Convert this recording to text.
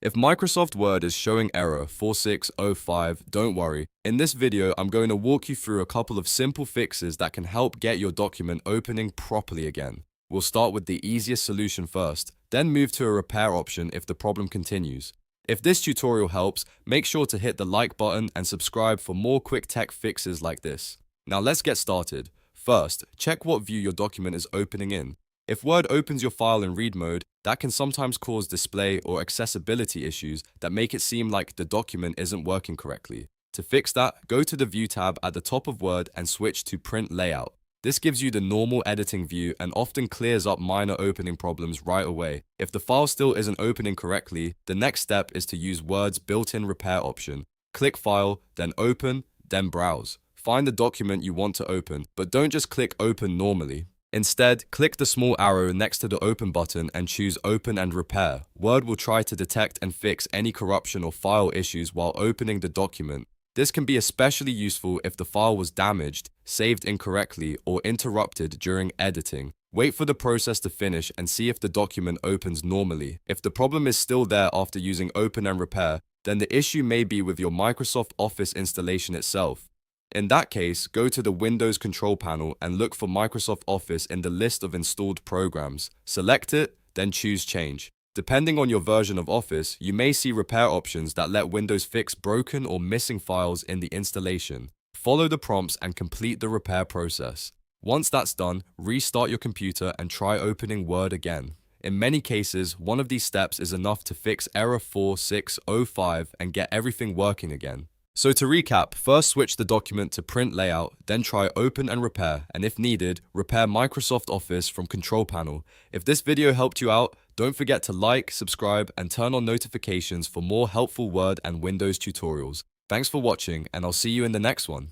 If Microsoft Word is showing error 4605, don't worry. In this video, I'm going to walk you through a couple of simple fixes that can help get your document opening properly again. We'll start with the easiest solution first, then move to a repair option if the problem continues. If this tutorial helps, make sure to hit the like button and subscribe for more quick tech fixes like this. Now let's get started. First, check what view your document is opening in. If Word opens your file in read mode, that can sometimes cause display or accessibility issues that make it seem like the document isn't working correctly. To fix that, go to the View tab at the top of Word and switch to Print Layout. This gives you the normal editing view and often clears up minor opening problems right away. If the file still isn't opening correctly, the next step is to use Word's built-in repair option. Click File, then Open, then Browse. Find the document you want to open, but don't just click Open normally. Instead, click the small arrow next to the Open button and choose Open and Repair. Word will try to detect and fix any corruption or file issues while opening the document. This can be especially useful if the file was damaged, saved incorrectly, or interrupted during editing. Wait for the process to finish and see if the document opens normally. If the problem is still there after using Open and Repair, then the issue may be with your Microsoft Office installation itself. In that case, go to the Windows control panel and look for Microsoft Office in the list of installed programs. Select it, then choose Change. Depending on your version of Office, you may see repair options that let Windows fix broken or missing files in the installation. Follow the prompts and complete the repair process. Once that's done, restart your computer and try opening Word again. In many cases, one of these steps is enough to fix error 4605 and get everything working again. So to recap, first switch the document to Print Layout, then try Open and Repair, and if needed, repair Microsoft Office from Control Panel. If this video helped you out, don't forget to like, subscribe, and turn on notifications for more helpful Word and Windows tutorials. Thanks for watching, and I'll see you in the next one.